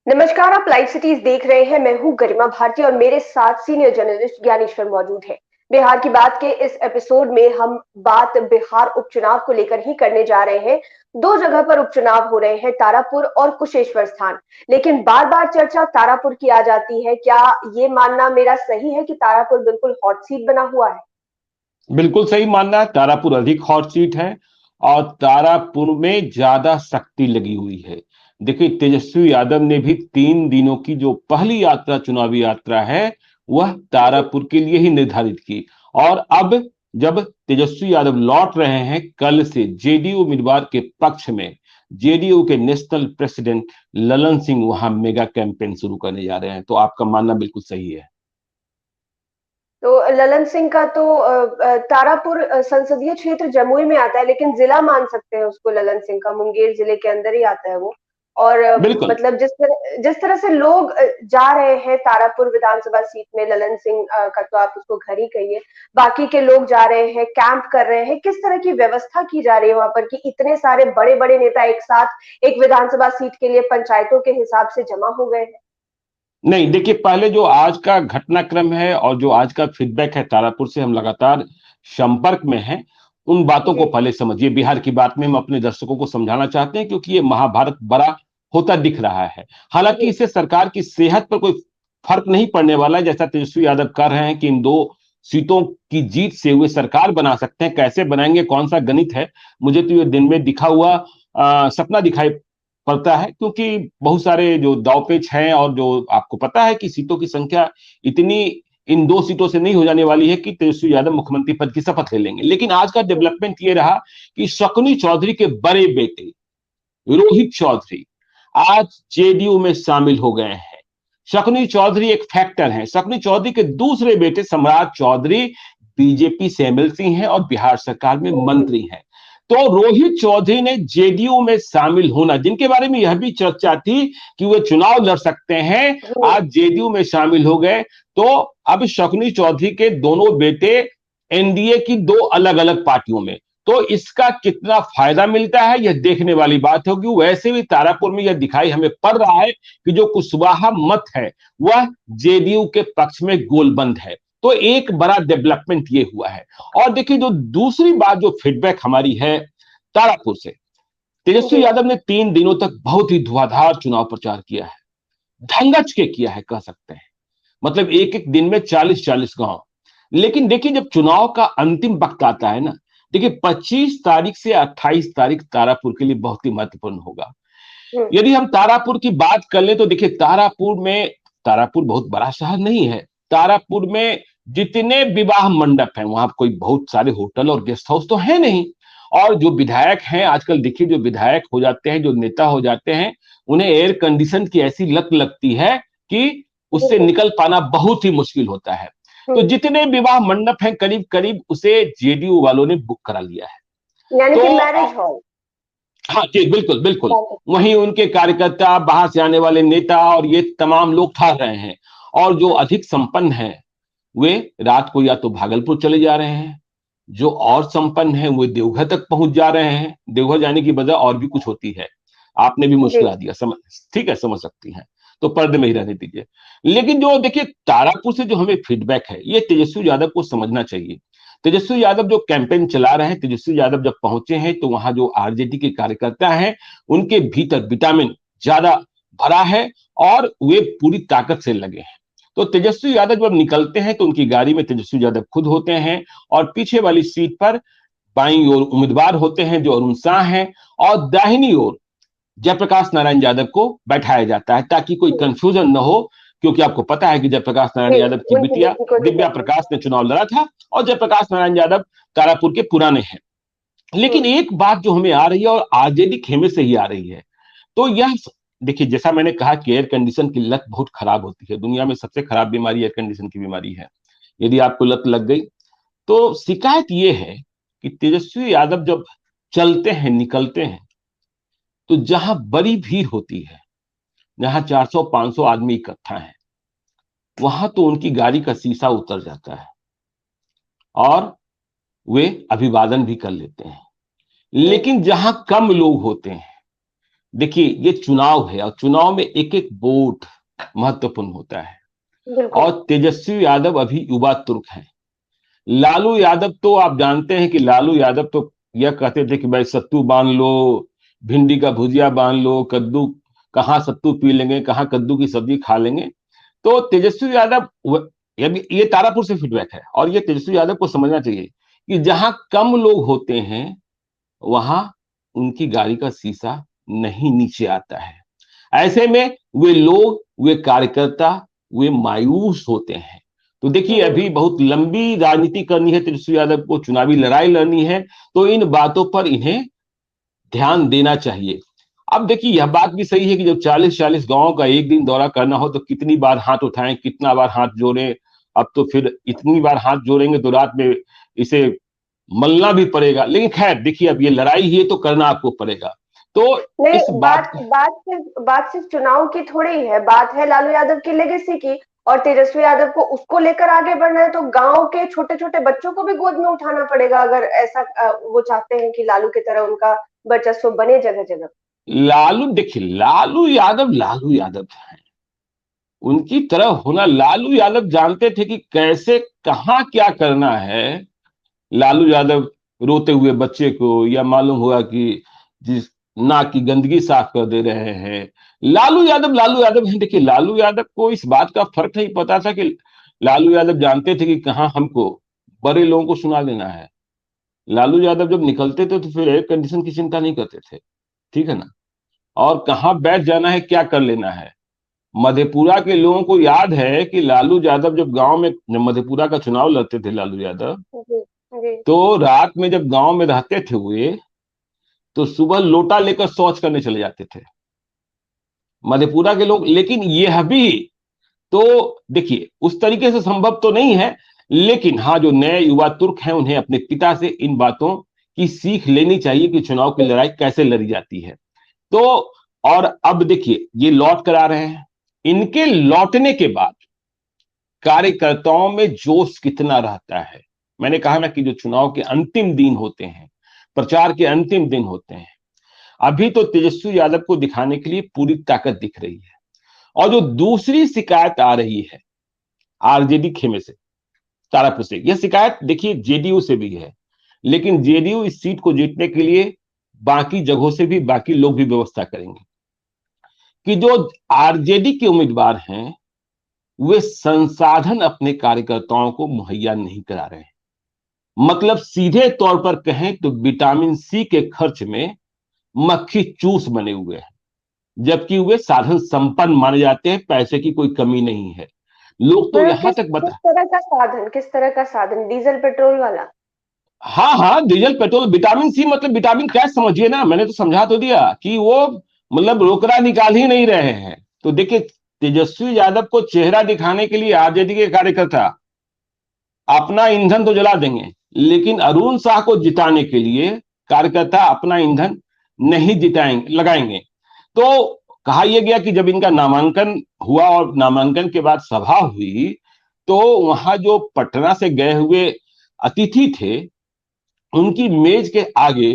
नमस्कार, आप live cities देख रहे हैं। मैं हूं गरिमा भारती और मेरे साथ सीनियर जर्नलिस्ट ज्ञानेश्वर मौजूद है। बिहार की बात के इस एपिसोड में हम बात बिहार उपचुनाव को लेकर ही करने जा रहे हैं। दो जगह पर उपचुनाव हो रहे हैं, तारापुर और कुशेश्वर स्थान। लेकिन बार बार चर्चा तारापुर की आ जाती है। क्या ये मानना मेरा सही है कि तारापुर बिल्कुल हॉट सीट बना हुआ है? बिल्कुल सही मानना है। तारापुर अधिक हॉट सीट है और तारापुर में ज्यादा शक्ति लगी हुई है। देखिए, तेजस्वी यादव ने भी 3 दिनों की जो पहली यात्रा, चुनावी यात्रा है, वह तारापुर के लिए ही निर्धारित की। और अब जब तेजस्वी यादव लौट रहे हैं कल से जेडीयू उम्मीदवार के पक्ष में, जेडीयू के नेशनल प्रेसिडेंट ललन सिंह वहां मेगा कैंपेन शुरू करने जा रहे हैं। तो आपका मानना बिल्कुल सही है। तो ललन सिंह का तो तारापुर संसदीय क्षेत्र जमुई में आता है, लेकिन जिला मान सकते हैं उसको। ललन सिंह का मुंगेर जिले के अंदर ही आता है वो। और बिल्कुल। मतलब जिस तरह से लोग जा रहे हैं तारापुर विधानसभा सीट में, ललन सिंह का तो आप उसको घर ही कहिए, बाकी के लोग जा रहे हैं, कैंप कर रहे हैं। किस तरह की व्यवस्था की जा रही है वहां पर कि इतने सारे बड़े बड़े नेता एक साथ एक विधानसभा सीट के लिए पंचायतों के हिसाब से जमा हो गए हैं? नहीं, देखिए, पहले जो आज का घटनाक्रम है और जो आज का फीडबैक है, तारापुर से हम लगातार संपर्क में हैं। उन बातों को जी। पहले समझिए। बिहार की बात में हम अपने दर्शकों को समझाना चाहते हैं, क्योंकि ये महाभारत बड़ा होता दिख रहा है। हालांकि जी। इससे सरकार की सेहत पर कोई फर्क नहीं पड़ने वाला है। जैसा तेजस्वी यादव कह रहे हैं कि इन 2 सीटों की जीत से वे सरकार बना सकते हैं। कैसे बनाएंगे, कौन सा गणित है, मुझे तो ये दिन में दिखा हुआ सपना दिखाई पड़ता है। क्योंकि बहुत सारे जो दांवपेच हैं, और जो आपको पता है कि सीटों की संख्या इतनी इन 2 सीटों से नहीं हो जाने वाली है कि तेजस्वी यादव मुख्यमंत्री पद की शपथ ले लेंगे। लेकिन आज का डेवलपमेंट ये रहा कि शकुनी चौधरी के बड़े बेटे रोहित चौधरी आज जेडीयू में शामिल हो गए हैं। शकुनी चौधरी एक फैक्टर हैं। शकुनी चौधरी के दूसरे बेटे सम्राट चौधरी बीजेपी से एमएलसी हैं और बिहार सरकार में मंत्री हैं। तो रोहित चौधरी ने जेडीयू में शामिल होना, जिनके बारे में यह भी चर्चा थी कि वे चुनाव लड़ सकते हैं, आज जेडीयू में शामिल हो गए। तो अब शकुनी चौधरी के दोनों बेटे एनडीए की 2 अलग-अलग पार्टियों में। तो इसका कितना फायदा मिलता है, यह देखने वाली बात होगी। वैसे भी तारापुर में यह दिखाई हमें पड़ रहा है कि जो कुशवाहा मत है वह जेडीयू के पक्ष में गोलबंद है। तो एक बड़ा डेवलपमेंट ये हुआ है। और देखिए, जो दूसरी बात, जो फीडबैक हमारी है तारापुर से, तेजस्वी जी। यादव ने 3 दिनों तक बहुत ही धुआंधार चुनाव प्रचार किया है। धंगच के किया है, कह सकते हैं। मतलब एक एक दिन में 40-40 गांव। लेकिन देखिए, जब चुनाव का अंतिम वक्त आता है ना, देखिए 25 तारीख से 28 तारीख तारापुर के लिए बहुत ही महत्वपूर्ण होगा। हम्म। यदि हम तारापुर की बात कर ले तो देखिए, तारापुर बहुत बड़ा शहर नहीं है। तारापुर में जितने विवाह मंडप हैं, वहां कोई बहुत सारे होटल और गेस्ट हाउस तो है नहीं। और जो विधायक हैं आजकल, देखिए, जो विधायक हो जाते हैं, जो नेता हो जाते हैं, उन्हें एयर कंडीशन की ऐसी लत लगती है कि उससे निकल पाना बहुत ही मुश्किल होता है। तो हम्म। जितने विवाह मंडप हैं, करीब करीब उसे जेडीयू वालों ने बुक करा लिया है। यानी तो कि मैरिज हॉल। हाँ जी, बिल्कुल बिल्कुल। वहीं उनके कार्यकर्ता, बाहर से आने वाले नेता और ये तमाम लोग ठहर रहे हैं। और जो अधिक संपन्न हैं वे रात को या तो भागलपुर चले जा रहे हैं, जो और संपन्न हैं वे देवघर तक पहुंच जा रहे हैं। देवघर जाने की वजह और भी कुछ होती है, आपने भी जी। मुस्कुरा दिया, समझ, ठीक है, समझ सकती हैं। तो पर्दे में ही रहने दीजिए। लेकिन जो देखिए, तारापुर से जो हमें फीडबैक है, ये तेजस्वी यादव को समझना चाहिए। तेजस्वी यादव जो कैंपेन चला रहे हैं, तेजस्वी यादव जब पहुंचे हैं तो वहां जो आरजेडी के कार्यकर्ता हैं, उनके भीतर विटामिन ज्यादा भरा है और वे पूरी ताकत से लगे हैं। तो तेजस्वी यादव जब निकलते हैं तो उनकी गाड़ी में तेजस्वी यादव खुद होते हैं, और पीछे वाली सीट पर बाईं ओर उम्मीदवार होते हैं जो अरुण शाह हैं, और दाहिनी ओर जयप्रकाश नारायण यादव को बैठाया जाता है, ताकि कोई कंफ्यूजन न हो। क्योंकि आपको पता है कि जयप्रकाश नारायण जी, यादव की उनकी बिटिया बेटी को दिव्या टिकट दी। प्रकाश ने चुनाव लड़ा था, और जयप्रकाश नारायण यादव तारापुर के पुराने हैं। लेकिन हम्म। एक बात जो हमें आ रही है, और आरजेडी खेमे से ही आ रही है, तो यह देखिए, जैसा मैंने कहा कि एयर कंडीशन की लत बहुत खराब होती है। दुनिया में सबसे खराब बीमारी एयर कंडीशन की बीमारी है। यदि आपको लत लग गई तो शिकायत यह है कि तेजस्वी यादव जब चलते हैं, निकलते हैं, तो जहां बड़ी भीड़ होती है, जहां 400-500 आदमी इकट्ठा है, वहां तो उनकी गाड़ी का शीशा उतर जाता है और वे अभिवादन भी कर लेते हैं। जी। लेकिन जहां कम लोग होते हैं, देखिए ये चुनाव है और चुनाव में एक एक वोट महत्वपूर्ण होता है। बिल्कुल। और तेजस्वी यादव अभी युवा तुर्क हैं। लालू यादव तो आप जानते हैं कि लालू यादव तो यह कहते थे कि भाई सत्तू बांध लो, भिंडी का भुजिया बांध लो, कद्दू कहाँ सत्तू पी लेंगे, कहाँ कद्दू की सब्जी खा लेंगे। तो तेजस्वी यादव ये तारापुर से फीडबैक है और ये तेजस्वी यादव को समझना चाहिए कि जहां कम लोग होते हैं वहां उनकी गाड़ी का शीशा नहीं नीचे आता है। ऐसे में वे लोग, वे कार्यकर्ता, वे मायूस होते हैं। तो देखिए अभी बिल्कुल। बहुत लंबी राजनीति करनी है तेजस्वी यादव को, चुनावी लड़ाई लड़नी है, तो इन बातों पर इन्हें ध्यान देना चाहिए। अब देखिए यह बात भी सही है कि जब 40-40 गांवों का एक दिन दौरा करना हो तो कितनी बार हाथ उठाएं, कितना बार हाथ जोड़ें। अब तो फिर इतनी बार हाथ जोड़ेंगे तो रात में इसे मलना भी पड़ेगा। लेकिन खैर देखिए अब ये लड़ाई है तो करना आपको पड़ेगा। तो नहीं, इस बात बात बात सिर्फ चुनाव की थोड़ी ही है, बात है लालू यादव की लेगेसी की। और तेजस्वी यादव को उसको लेकर आगे बढ़ना है तो गांव के छोटे छोटे बच्चों को भी गोद में उठाना पड़ेगा, अगर ऐसा वो चाहते हैं कि लालू की तरह उनका वर्चस्व बने जगह जगह। लालू, देखिए लालू यादव है, उनकी तरह होना। लालू यादव जानते थे कि कैसे कहाँ क्या करना है। लालू यादव रोते हुए बच्चे को या मालूम हुआ कि जिस नाक की गंदगी साफ कर दे रहे हैं, लालू यादव हैं। देखिए लालू यादव को इस बात का फर्क नहीं पता था कि लालू यादव जानते थे कि कहाँ हमको बड़े लोगों को सुना देना है। लालू यादव जब निकलते थे तो फिर एयर कंडीशन की चिंता नहीं करते थे, ठीक है ना। और कहाँ बैठ जाना है, क्या कर लेना है। मधेपुरा के लोगों को याद है कि लालू यादव जब गांव में, जब मधेपुरा का चुनाव लड़ते थे लालू यादव, जी। जी। तो रात में जब गांव में रहते थे हुए तो सुबह लोटा लेकर शौच करने चले जाते थे मधेपुरा के लोग। लेकिन यह भी तो देखिए उस तरीके से संभव तो नहीं है। लेकिन हाँ, जो नए युवा तुर्क हैं उन्हें अपने पिता से इन बातों की सीख लेनी चाहिए कि चुनाव की लड़ाई कैसे लड़ी जाती है। तो और अब देखिए ये लौट कर आ रहे हैं, इनके लौटने के बाद कार्यकर्ताओं में जोश कितना रहता है। मैंने कहा ना कि जो चुनाव के अंतिम दिन होते हैं, प्रचार के अंतिम दिन होते हैं, अभी तो तेजस्वी यादव को दिखाने के लिए पूरी ताकत दिख रही है। और जो दूसरी शिकायत आ रही है आरजेडी खेमे से, तारापुर से, यह शिकायत देखिए जेडीयू से भी है। लेकिन जेडीयू इस सीट को जीतने के लिए बाकी जगहों से भी बाकी लोग भी व्यवस्था करेंगे कि जो आरजेडी के उम्मीदवार हैं वे संसाधन अपने कार्यकर्ताओं को मुहैया नहीं करा रहे हैं। मतलब सीधे तौर पर कहें तो विटामिन सी के खर्च में मक्खी चूस बने हुए हैं, जबकि वे साधन संपन्न माने जाते हैं, पैसे की कोई कमी नहीं है। लोग तो मतलब यहां किस तक किस बता, तरह का साधन, किस तरह का साधन, डीजल पेट्रोल वाला? हाँ हाँ, डीजल पेट्रोल, विटामिन सी मतलब विटामिन कैश समझिए ना, मैंने तो समझा तो दिया कि वो मतलब रोकड़ा निकाल ही नहीं रहे हैं। तो देखिए तेजस्वी यादव को चेहरा दिखाने के लिए आरजेडी के कार्यकर्ता अपना ईंधन तो जला देंगे, लेकिन अरुण साह को जिताने के लिए कार्यकर्ता अपना ईंधन नहीं जिताएंगे, लगाएंगे। तो कहा यह गया कि जब इनका नामांकन हुआ और नामांकन के बाद सभा हुई तो वहां जो पटना से गए हुए अतिथि थे उनकी मेज के आगे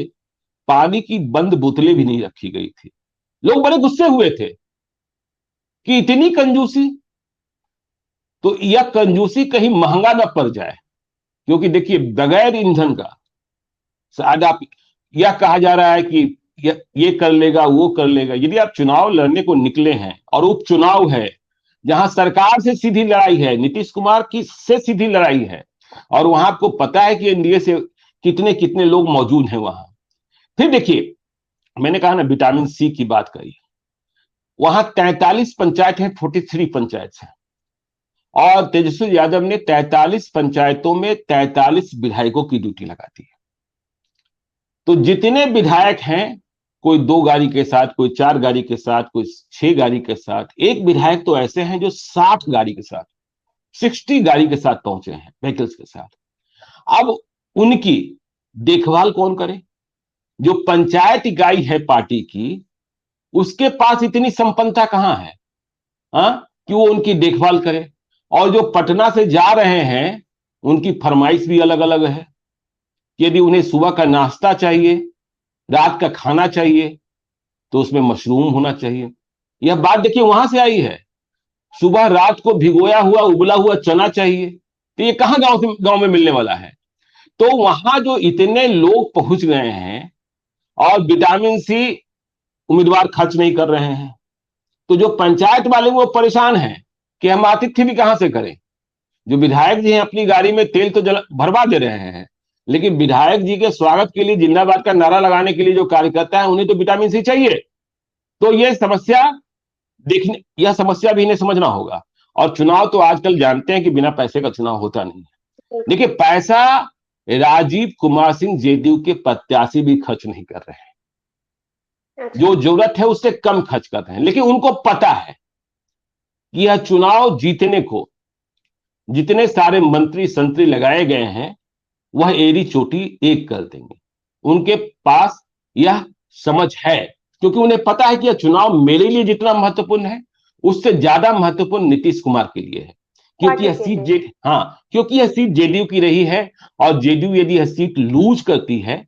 पानी की बंद बोतलें भी नहीं रखी गई थी। लोग बड़े गुस्से हुए थे कि इतनी कंजूसी। तो यह कंजूसी कहीं महंगा ना पड़ जाए, क्योंकि देखिए बगैर ईंधन का शायद आप, यह कहा जा रहा है कि ये कर लेगा वो कर लेगा। यदि आप चुनाव लड़ने को निकले हैं और उपचुनाव है जहां सरकार से सीधी लड़ाई है, नीतीश कुमार की से सीधी लड़ाई है, और वहां आपको पता है कि एनडीए से कितने कितने लोग मौजूद हैं वहां। फिर देखिए मैंने कहा ना विटामिन सी की बात करी, वहां 43 पंचायत है, 43 पंचायत है, और तेजस्वी यादव ने 43 पंचायतों में 43 विधायकों की ड्यूटी लगा दी है। तो जितने विधायक हैं, कोई 2 गाड़ी के साथ, कोई 4 गाड़ी के साथ, कोई 6 गाड़ी के साथ, एक विधायक तो ऐसे हैं जो 60 गाड़ी के साथ, 60 गाड़ी के साथ पहुंचे हैं, व्हीकल्स के साथ। अब उनकी देखभाल कौन करे? जो पंचायत इकाई है पार्टी की, उसके पास इतनी संपन्नता कहां है, हाँ, कि वो उनकी देखभाल करे। और जो पटना से जा रहे हैं उनकी फरमाइश भी अलग अलग है। यदि उन्हें सुबह का नाश्ता चाहिए, रात का खाना चाहिए, तो उसमें मशरूम होना चाहिए। यह बात देखिए वहां से आई है। सुबह रात को भिगोया हुआ उबला हुआ चना चाहिए, तो ये कहां गांव में मिलने वाला है। तो वहां जो इतने लोग पहुंच गए हैं और विटामिन सी उम्मीदवार खर्च नहीं कर रहे हैं, तो जो पंचायत वाले वो परेशान हैं कि हम आतिथ्य भी कहां से करें। जो विधायक जी हैं अपनी गाड़ी में तेल तो भरवा दे रहे हैं, लेकिन विधायक जी के स्वागत के लिए जिंदाबाद का नारा लगाने के लिए जो कार्यकर्ता है उन्हें तो विटामिन सी चाहिए। तो यह समस्या भी इन्हें समझना होगा। और चुनाव तो आजकल जानते हैं कि बिना पैसे का चुनाव होता नहीं है। देखिए पैसा राजीव कुमार सिंह जेडीयू के प्रत्याशी भी खर्च नहीं कर रहे हैं, जो जरूरत है उससे कम खर्च कर रहे हैं, लेकिन उनको पता है कि यह चुनाव जीतने को जितने सारे मंत्री संतरी लगाए गए हैं वह एड़ी चोटी एक कर देंगे। उनके पास यह समझ है, क्योंकि उन्हें पता है कि यह चुनाव मेरे लिए जितना महत्वपूर्ण है उससे ज्यादा महत्वपूर्ण नीतीश कुमार के लिए है, क्योंकि यह सीट जेडीयू की रही है। और जेडीयू यदि यह सीट लूज करती है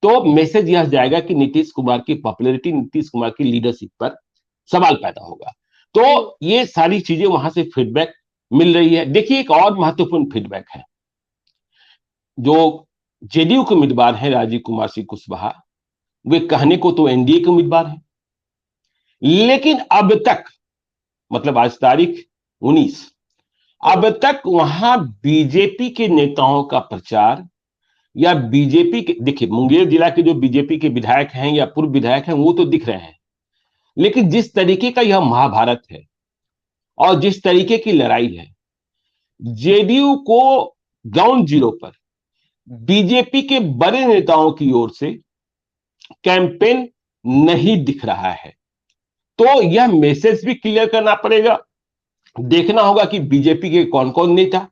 तो मैसेज यह जाएगा कि नीतीश कुमार की पॉपुलैरिटी, नीतीश कुमार की लीडरशिप पर सवाल पैदा होगा। तो ये सारी चीजें वहां से फीडबैक मिल रही है। देखिए एक और महत्वपूर्ण फीडबैक है, जो जेडीयू के उम्मीदवार हैं राजीव कुमार सिंह कुशवाहा, वे कहने को तो एनडीए के उम्मीदवार हैं, लेकिन अब तक, मतलब आज तारीख 19, अब तक वहां बीजेपी के नेताओं का प्रचार या बीजेपी के, देखिए मुंगेर जिला के जो बीजेपी के विधायक हैं या पूर्व विधायक हैं वो तो दिख रहे हैं, लेकिन जिस तरीके का यह महाभारत है और जिस तरीके की लड़ाई है, जेडीयू को ग्राउंड जीरो पर बीजेपी के बड़े नेताओं की ओर से कैंपेन नहीं दिख रहा है। तो यह मैसेज भी क्लियर करना पड़ेगा। देखना होगा कि बीजेपी के कौन कौन नेता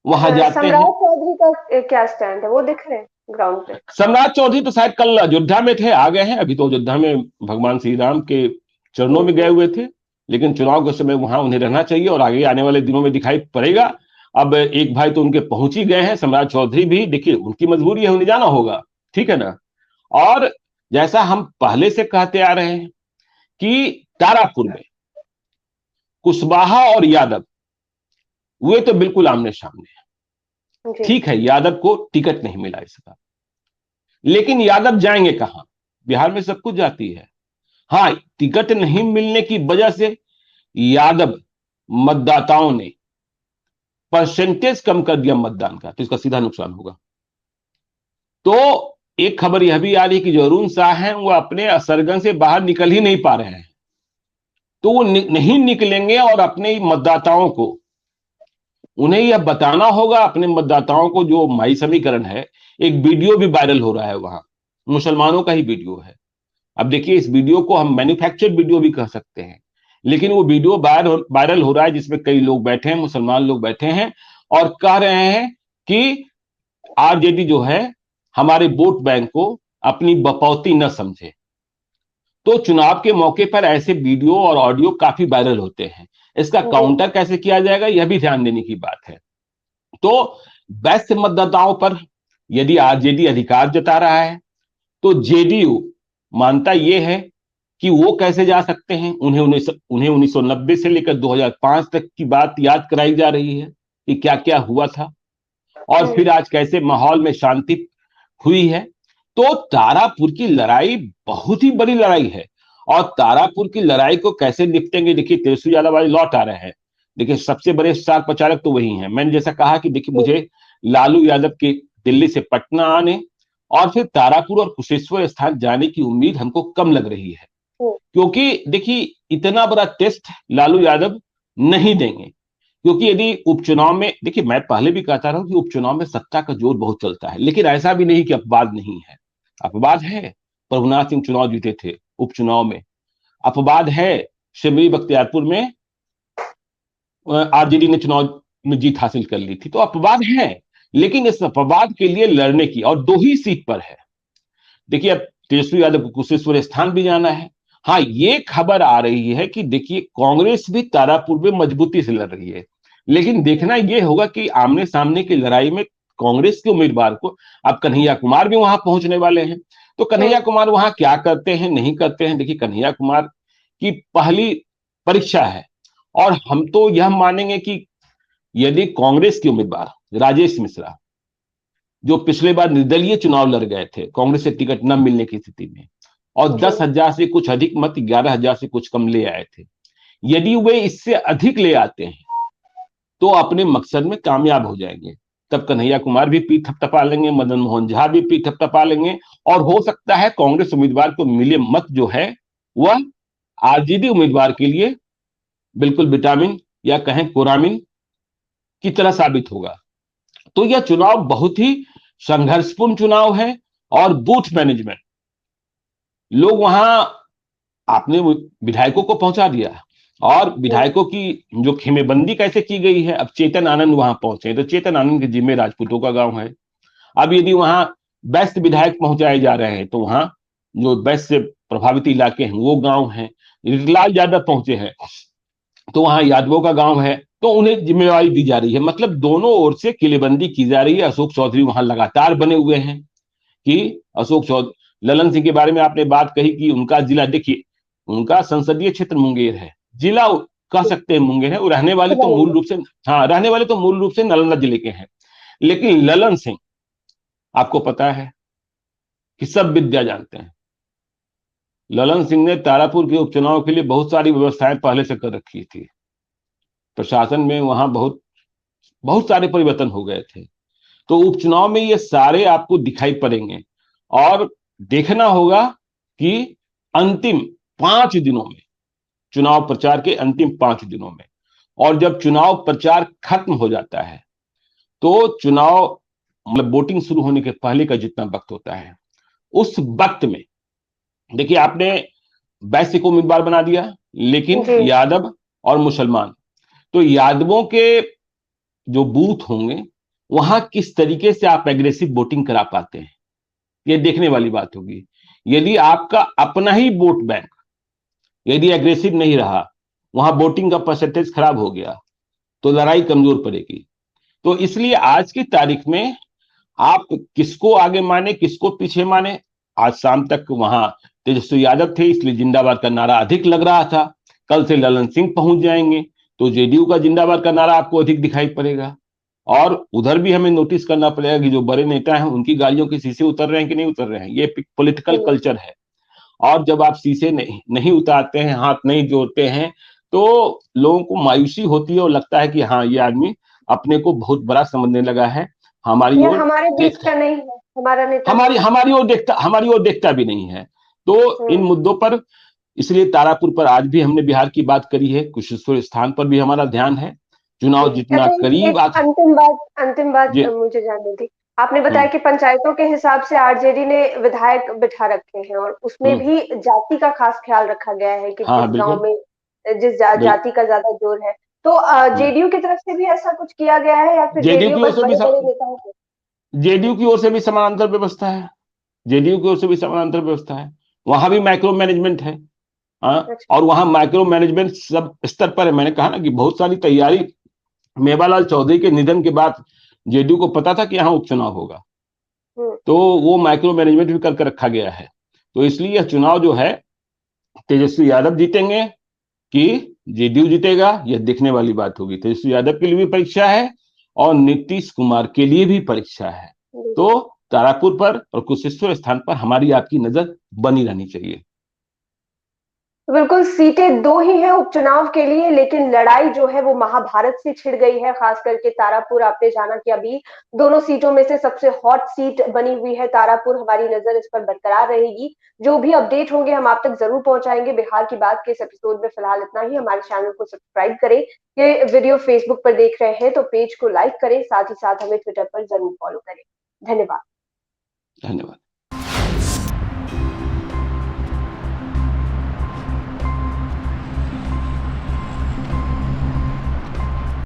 वहां जाते हैं। सम्राट चौधरी का क्या स्टैंड है, वो दिख रहे हैं ग्राउंड पे? सम्राट चौधरी तो शायद कल अयोध्या में थे, आ गए हैं। अभी तो अयोध्या में भगवान श्री राम के चरणों में गए हुए थे, लेकिन चुनाव के समय वहां उन्हें रहना चाहिए और आगे आने वाले दिनों में दिखाई पड़ेगा। अब एक भाई तो उनके पहुंच ही गए हैं, सम्राट चौधरी भी, देखिए उनकी मजबूरी है, उन्हें जाना होगा, ठीक है ना। और जैसा हम पहले से कहते आ रहे हैं कि तारापुर में कुशवाहा और यादव वे तो बिल्कुल आमने सामने हैं। ठीक है, यादव को टिकट नहीं मिला इस बार, लेकिन यादव जाएंगे कहां? बिहार में सब कुछ जाती है। हाँ, टिकट नहीं मिलने की वजह से यादव मतदाताओं ने परसेंटेज कम कर दिया मतदान का, तो इसका सीधा नुकसान होगा। तो एक खबर यह भी आ रही है कि जो अरुण शाह हैं वो अपने असरगन से बाहर निकल ही नहीं पा रहे हैं, तो वो नहीं निकलेंगे और अपने मतदाताओं को, उन्हें यह बताना होगा अपने मतदाताओं को। जो माई समीकरण है, एक वीडियो भी वायरल हो रहा है वहां, मुसलमानों का ही वीडियो है। अब देखिए इस वीडियो को हम मैन्युफैक्चर्ड वीडियो भी कह सकते हैं, लेकिन वो वीडियो वायरल हो रहा है जिसमें कई लोग बैठे हैं, मुसलमान लोग बैठे हैं और कह रहे हैं कि आरजेडी जो है हमारे वोट बैंक को अपनी बपौती न समझे। तो चुनाव के मौके पर ऐसे वीडियो और ऑडियो काफी वायरल होते हैं। इसका काउंटर कैसे किया जाएगा यह भी ध्यान देने की बात है। तो वैश्य मतदाताओं पर यदि आरजेडी अधिकार जता रहा है तो जेडीयू मानता यह है कि वो कैसे जा सकते हैं। उन्हें 1990 से लेकर 2005 तक की बात याद कराई जा रही है कि क्या क्या हुआ था और फिर आज कैसे माहौल में शांति हुई है। तो तारापुर की लड़ाई बहुत ही बड़ी लड़ाई है और तारापुर की लड़ाई को कैसे निपटेंगे, देखिए तेजस्वी यादव वाले लौट आ रहे हैं। देखिए सबसे बड़े स्टार प्रचारक तो वही हैं। मैंने जैसा कहा कि देखिए मुझे लालू यादव के दिल्ली से पटना आने और फिर तारापुर और कुशेश्वर स्थान जाने की उम्मीद हमको कम लग रही है, क्योंकि देखिए इतना बड़ा टेस्ट लालू यादव नहीं देंगे। क्योंकि यदि उपचुनाव में, देखिए मैं पहले भी कहता रहा हूं कि उपचुनाव में सत्ता का जोर बहुत चलता है, लेकिन ऐसा भी नहीं कि अपवाद नहीं है। अपवाद है, प्रभुनाथ सिंह चुनाव जीते थे उपचुनाव में। अपवाद है, शिमरी बख्तियारपुर में आरजेडी ने चुनाव में जीत हासिल कर ली थी। तो अपवाद है, लेकिन इस अपवाद के लिए लड़ने की, और 2 ही सीट पर है। देखिए अब तेजस्वी यादव को कुशेश्वर स्थान भी जाना है। हाँ, ये खबर आ रही है कि देखिए कांग्रेस भी तारापुर में मजबूती से लड़ रही है, लेकिन देखना यह होगा कि आमने सामने की लड़ाई में कांग्रेस के उम्मीदवार को, अब कन्हैया कुमार भी वहां पहुंचने वाले हैं, तो कन्हैया कुमार वहां क्या करते हैं नहीं करते हैं, देखिए कन्हैया कुमार की पहली परीक्षा है। और हम तो यह मानेंगे कि यदि कांग्रेस के उम्मीदवार राजेश मिश्रा, जो पिछले बार निर्दलीय चुनाव लड़ गए थे कांग्रेस से टिकट न मिलने की स्थिति में, और 10,000 से कुछ अधिक मत, 11,000 से कुछ कम ले आए थे, यदि वे इससे अधिक ले आते हैं तो अपने मकसद में कामयाब हो जाएंगे। तब कन्हैया कुमार भी पीठ थपथपा लेंगे, मदन मोहन झा भी पीठ थपथपा लेंगे, और हो सकता है कांग्रेस उम्मीदवार को मिले मत जो है वह आरजेडी उम्मीदवार के लिए बिल्कुल विटामिन या कहें कोरामिन की तरह साबित होगा। तो यह चुनाव बहुत ही संघर्षपूर्ण चुनाव है। और बूथ मैनेजमेंट, लोग वहां, आपने विधायकों को पहुंचा दिया, और विधायकों की जो खेमेबंदी कैसे की गई है, अब चेतन आनंद वहां पहुंचे तो चेतन आनंद के जिम्मे राजपूतों का गांव है। अब यदि वहां बेस्ट विधायक पहुंचाए जा रहे हैं तो वहां जो बेस्ट से प्रभावित इलाके हैं वो गांव हैं। लाल यादव पहुंचे हैं तो वहां यादवों का गांव है, तो उन्हें जिम्मेवारी दी जा रही है। मतलब दोनों ओर से किलेबंदी की जा रही है। अशोक चौधरी वहां लगातार बने हुए हैं कि अशोक चौधरी, ललन सिंह के बारे में आपने बात कही कि उनका जिला, देखिए उनका संसदीय क्षेत्र मुंगेर है, जिला कह सकते हैं मुंगेर है, और रहने वाले तो मूल रूप से, हाँ रहने वाले तो मूल रूप से नालंदा जिले के हैं। लेकिन ललन सिंह, आपको पता है कि सब विद्या जानते हैं, ललन सिंह ने तारापुर के उपचुनाव के लिए बहुत सारी व्यवस्थाएं पहले से कर रखी थी। प्रशासन में वहां बहुत बहुत सारे परिवर्तन हो गए थे, तो उपचुनाव में ये सारे आपको दिखाई पड़ेंगे। और देखना होगा कि अंतिम 5 दिनों में, चुनाव प्रचार के अंतिम 5 दिनों में, और जब चुनाव प्रचार खत्म हो जाता है तो चुनाव मतलब वोटिंग शुरू होने के पहले का जितना वक्त होता है, उस वक्त में देखिए आपने वैश्य को उम्मीदवार बना दिया, लेकिन यादव और मुसलमान, तो यादवों के जो बूथ होंगे वहां किस तरीके से आप एग्रेसिव वोटिंग करा पाते हैं, ये देखने वाली बात होगी। यदि आपका अपना ही वोट बैंक यदि एग्रेसिव नहीं रहा, वहां वोटिंग का परसेंटेज खराब हो गया, तो लड़ाई कमजोर पड़ेगी। तो इसलिए आज की तारीख में आप किसको आगे माने किसको पीछे माने, आज शाम तक वहां तेजस्वी यादव थे इसलिए जिंदाबाद का नारा अधिक लग रहा था, कल से ललन सिंह पहुंच जाएंगे तो जेडीयू का जिंदाबाद का नारा आपको अधिक दिखाई पड़ेगा। और उधर भी हमें नोटिस करना पड़ेगा कि जो बड़े नेता हैं उनकी गाड़ियों के शीशे उतर रहे हैं कि नहीं उतर रहे हैं, ये पॉलिटिकल कल्चर है। और जब आप शीशे नहीं उतारते हैं, हाथ नहीं जोड़ते हैं, तो लोगों को मायूसी होती है और लगता है कि हाँ ये आदमी अपने को बहुत बड़ा समझने लगा है, हमारी ओर हमारे देश का नहीं है, हमारा नेता हमारी ओर देखता भी नहीं है। तो इन मुद्दों पर, इसलिए तारापुर पर आज भी हमने बिहार की बात करी है, कुशेश्वर स्थान पर भी हमारा ध्यान है। चुनाव जितना करीब अंतिम बात मुझे जाननी थी। आपने बताया कि पंचायतों के हिसाब से आरजेडी ने विधायक बिठा रखे हैं और उसमें भी जाति का खास ख्याल रखा गया है कि जिस गांव में जिस जाति का ज्यादा जोर है। तो जेडीयू की तरफ से भी ऐसा कुछ किया गया है या फिर जेडीयू बस बड़े-बड़े नेताओं को? जेडीयू की ओर से भी समानांतर व्यवस्था है, जेडीयू की ओर से भी समानांतर व्यवस्था है, वहां भी माइक्रो मैनेजमेंट है। और वहां माइक्रो मैनेजमेंट सब स्तर पर है। मैंने कहा ना कि बहुत सारी तैयारी, मेवालाल चौधरी के निधन के बाद जेडीयू को पता था कि यहाँ उपचुनाव होगा, तो वो माइक्रो मैनेजमेंट भी करके रखा गया है। तो इसलिए यह चुनाव जो है तेजस्वी यादव जीतेंगे कि जेडीयू जीतेगा, यह देखने वाली बात होगी। तेजस्वी यादव के लिए भी परीक्षा है और नीतीश कुमार के लिए भी परीक्षा है। तो तारापुर पर और कुशेश्वर स्थान पर हमारी आपकी नजर बनी रहनी चाहिए। बिल्कुल, सीटें 2 ही हैं उपचुनाव के लिए, लेकिन लड़ाई जो है वो महाभारत से छिड़ गई है। खास करके तारापुर, आपने जाना कि अभी दोनों सीटों में से सबसे हॉट सीट बनी हुई है तारापुर। हमारी नजर इस पर बरकरार रहेगी। जो भी अपडेट होंगे हम आप तक जरूर पहुंचाएंगे। बिहार की बात के इस एपिसोड में फिलहाल इतना ही। हमारे चैनल को सब्सक्राइब करें। ये वीडियो फेसबुक पर देख रहे हैं तो पेज को लाइक करें, साथ ही साथ हमें ट्विटर पर जरूर फॉलो करें। धन्यवाद।